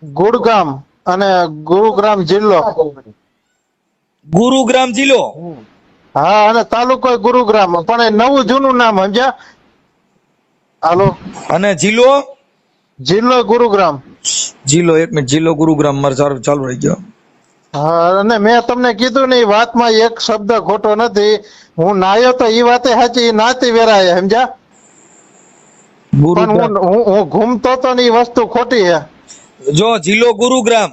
ગુડગામ અને ગુરુગ્રામ જિલ્લો। ગુરુગ્રામ જિલ્લો. હા, અને તાલુકો ગુરુગ્રામ, પણ એ નવું જૂનું નામ સમજ્યા. હાલો, અને જિલ્લો જિલ્લો ગુરુગ્રામ. જિલ્લો 1 મિનિટ, જિલ્લો ગુરુગ્રામ મારે ચાલુ રહી ગયો. હા, અને મેં તમને કીધું ને, એ વાતમાં એક શબ્દ ખોટો નથી. હું નાયો તો એ વાતે સાચી, નાતી વેરાય સમજ્યા. પણ ગુરુગ્રામ હું ઘૂમતો તો ને એ વસ્તુ ખોટી છે. જો જિલ્લો ગુરુગ્રામ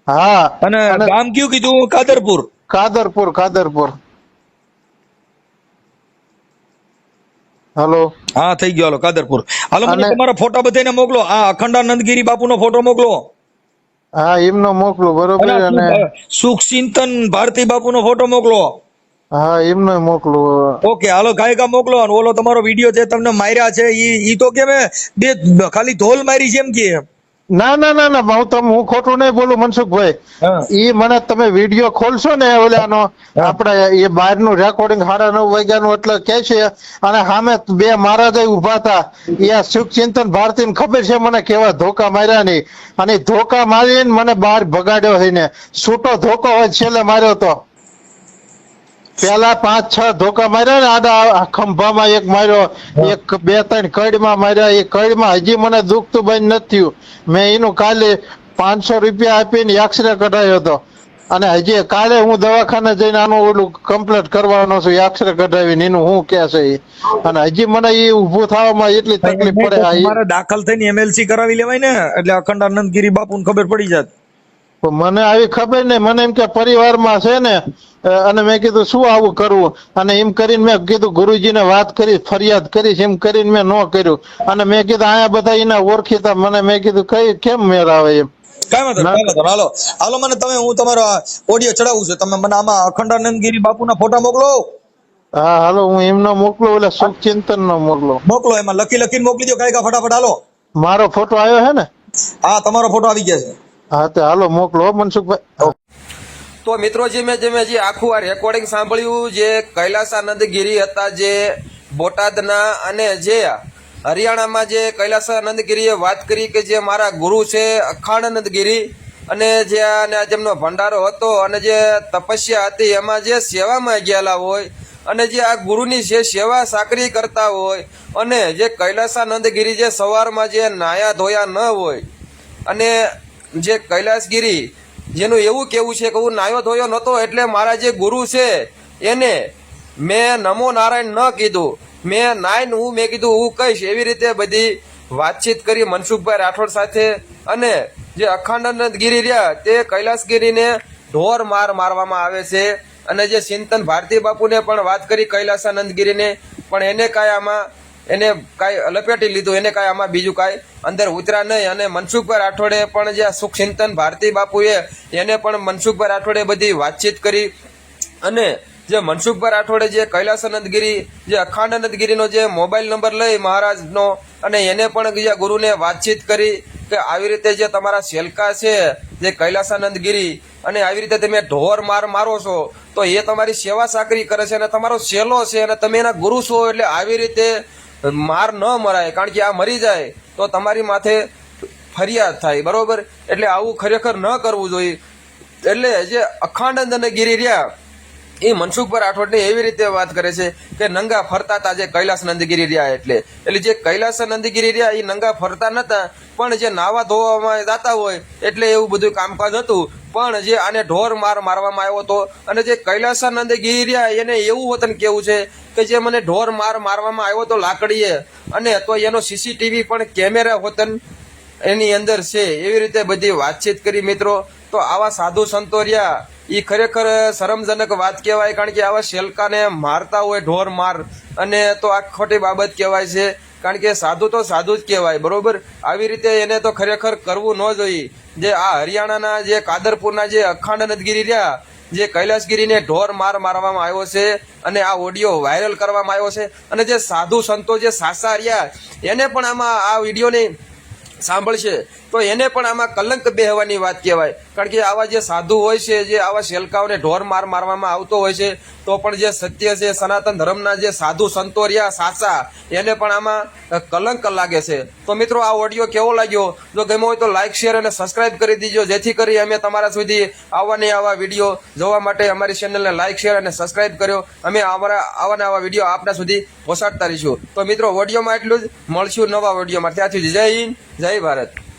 હા, અને ગામ કયું કીધું? કાદરપુર. કાદરપુર. હલો, હા થઈ ગયો. હાલો કાદરપુર. હાલો મને અને- તમારા ફોટા બધાને મોકલો. આ અખંડાનંદગીરી બાપુનો ફોટો મોકલો. હા એમનો મોકલું, બરોબર. અને સુખ ચિંતન ભારતી બાપુનો ફોટો મોકલો. હા એમનો મોકલું. ઓકે હાલો ગાયકા મોકલો. અને ઓલો તમારો વિડીયો જે તમને માર્યા છે ઈ તો કે મેં બે ખાલી ધોલ મારી છે એમ કે. ના, હું ખોટું નહીં બોલું મનસુખભાઈ. હા. ઈ મને તમે વિડીયો ખોલશો ને ઓલાનો, આપણે એ બહારનું રેકોર્ડિંગ 9:30 વાગ્યાનું એટલે કે છે, અને સામે બે મહારાજ ઉભા હતા. એ સુખ ચિંતન ભારતી ખબર છે મને કેવા ધોકા માર્યા નહીં, અને ધોકા મારીને મને બહાર ભગાડ્યો છે ને. છૂટો ધોકો હોય છેલ્લે માર્યો તો. પેલા 5-6 ધોકા માર્યા ને, આડા ખંભામાં એક માર્યો, એક 2-3 કઈડમાં માર્યા. એ કઈડમાં હજી મને દુખતું બંધ નથી થયું. મેં એનું કાલે 500 રૂપિયા આપીને એક્સરે કઢાવ્યો હતો, અને હજી કાલે હું દવાખાને જઈને આનું ઓલું કમ્પ્લીટ કરવાનો છું, એક્સરે કઢાવીને. એનું હું કે છે ઈ. અને હજી મને એ ઊભું થવામાં એટલી તકલીફ પડે. તમારે દાખલ થઈને એમએલસી કરાવી લેવાય ને, એટલે અખંડાનંદગીરી બાપુને ખબર પડી જાત. મને આવી ખબર નહીં. મને એમ કે પરિવારમાં છે ને, અને મેં કીધું શું આવું કરવું, અને એમ કરીને મેં કીધું ગુરુજીને વાત કરી, ફરિયાદ કરીશ, એમ કરીને મેં ન કર્યું. અને મેં કીધું અહીંયા બધા એના ઓળખીતા, મેં કીધું કઈ કેમ મેળ આવે એમ. કાંઈ વાંધો નહીં. હાલો મને હું તમારો ઓડિયો ચડાવું છું. તમે મને આમાં અખંડાનંદગીરી બાપુના ફોટા મોકલો. હા હાલો, હું એમનો મોકલું, એટલે સુખ ચિંતન નો મોકલો. એમાં લખીને મોકલી દો કાંઈ ફટાફટ. હાલો મારો ફોટો આવ્યો છે ને? હા તમારો ફોટો આવી ગયા છે. હા તો હાલો મોકલો મનસુખભાઈ. તો મિત્રો જે મેં જે આખું આ રેકોર્ડિંગ સાંભળ્યું, જે કૈલાસાનંદ ગીરી હતા, જે બોટાદના, અને જે હરિયાણામાં જે કૈલાસાનંદ ગીરીએ વાત કરી કે જે મારા ગુરુ છે અખાંડાનંદ ગીરી, અને જે જેમનો ભંડારો હતો અને જે તપસ્યા હતી એમાં જે સેવામાં ગયેલા હોય, અને જે આ ગુરુની જે સેવા સાકરી કરતા હોય, અને જે કૈલાસાનંદ ગીરી જે સવારમાં જે નાયા ધોયા ન હોય, અને જે કૈલાસગીરી જેનું એવું કેવું છે કે હું નાયો ધોયો નહોતો, એટલે મારા જે ગુરુ છે એને મેં નમો નારાયણ ન કીધું, મેં નાઈન મેં કીધું હું કહીશ. એવી રીતે બધી વાતચીત કરી મનસુખભાઈ રાઠોડ સાથે. અને જે અખંડાનંદ ગીરી રહ્યા તે કૈલાસગીરીને ઢોર મારવામાં આવે છે. અને જે ચિંતન ભારતી બાપુને પણ વાત કરી કૈલાસાનંદ ગીરીને, પણ એને કાંઈ આમાં એને કાંઈ લપેટી લીધું, એને કાંઈ આમાં બીજું કાંઈ અંદર ઉતરા નહીં. અને મનસુખભાઈ રાઠોડે પણ જે સુખ ચિંતન ભારતી બાપુએ એને પણ મનસુખભાઈ રાઠોડે બધી વાતચીત કરી. અને જે મનસુખભાઈ રાઠોડે જે કૈલાસાનંદ ગીરી જે અખાંડાનંદ ગીરીનો જે મોબાઈલ નંબર લઈ મહારાજનો, અને એને પણ જે ગુરુને વાતચીત કરી કે આવી રીતે જે તમારા સેલકા છે જે કૈલાસાનંદ ગીરી, અને આવી રીતે તમે ઢોર મારો છો, તો એ તમારી સેવા સાકરી કરે છે, અને તમારો સેલો છે, અને તમે એના ગુરુ છો, એટલે આવી રીતે માર ન મરાય. કારણ કે આ મરી જાય તો તમારી માથે ફરિયાદ થાય, બરોબર. એટલે આવું ખરેખર ન કરવું જોઈએ. એટલે જે અખાંડાનંદ ગીરી રહ્યા એ મનસુખભાઈ રાઠોડને એવી રીતે વાત કરે છે કે નંગા ફરતા હતા જે કૈલાસાનંદ ગીરી રહ્યા. એટલે જે કૈલાસાનંદ ગીરી રહ્યા એ નંગા ફરતા નતા, પણ જે નાવા ધોવામાં જતા હોય એટલે એવું બધું કામકાજ હતું. પણ જે આને ઢોર મારવામાં આવ્યો હતો, અને જે કૈલાસાનંદ ગીરી રહ્યા એને એવું વતન કેવું છે કે જે મને ઢોર મારવામાં આવ્યો તો લાકડીએ, અને તો એનો સીસીટીવી પણ કેમેરા વતન એની અંદર છે. એવી રીતે બધી વાતચીત કરી મિત્રો. તો આવા સાધુ સંતો રહ્યા એ ખરેખર શરમજનક વાત કહેવાય. કારણ કે આવા શેલકાને મારતા હોય ઢોર માર, અને તો આ ખોટી બાબત કહેવાય છે. કારણ કે સાધુ તો સાધુ જ કહેવાય, બરોબર. આવી રીતે એને તો ખરેખર કરવું ન જોઈએ. જે આ હરિયાણાના જે કાદરપુરના જે અખાંડાનંદ ગીરી રહ્યા, જે કૈલાસગીરીને ઢોર મારવામાં આવ્યો છે, અને આ ઓડિયો વાયરલ કરવામાં આવ્યો છે. અને જે સાધુ સંતો જે સાસા રહ્યા એને પણ આમાં આ વિડીયોને સાંભળશે તો એને પણ આમાં કલંક બેહવાની વાત કહેવાય. કારણ કે આવા જે સાધુ હોય છે, જે આવા શેલકાઓને ઢોર મારવામાં આવતો હોય છે, તો પણ જે સત્ય છે, સનાતન ધર્મના જે સાધુ સંતો રહ્યા સાચા, એને પણ આમાં કલંક લાગે છે. તો મિત્રો આ ઓડિયો કેવો લાગ્યો? જો ગમ્યો હોય તો લાઈક, શેર અને સબસ્ક્રાઇબ કરી દીજો, જેથી કરી અમે તમારા સુધી આવા વિડીયો જોવા માટે અમારી ચેનલને લાઈક, શેર અને સબસ્ક્રાઇબ કર્યો. અમે આવા વિડીયો આપના સુધી પહોંચાડતા રહીશું. તો મિત્રો, ઓડિયોમાં એટલું જ. મળશું નવા ઓડિયોમાં. ત્યાં સુધી જય હિન્દ, જય ભારત.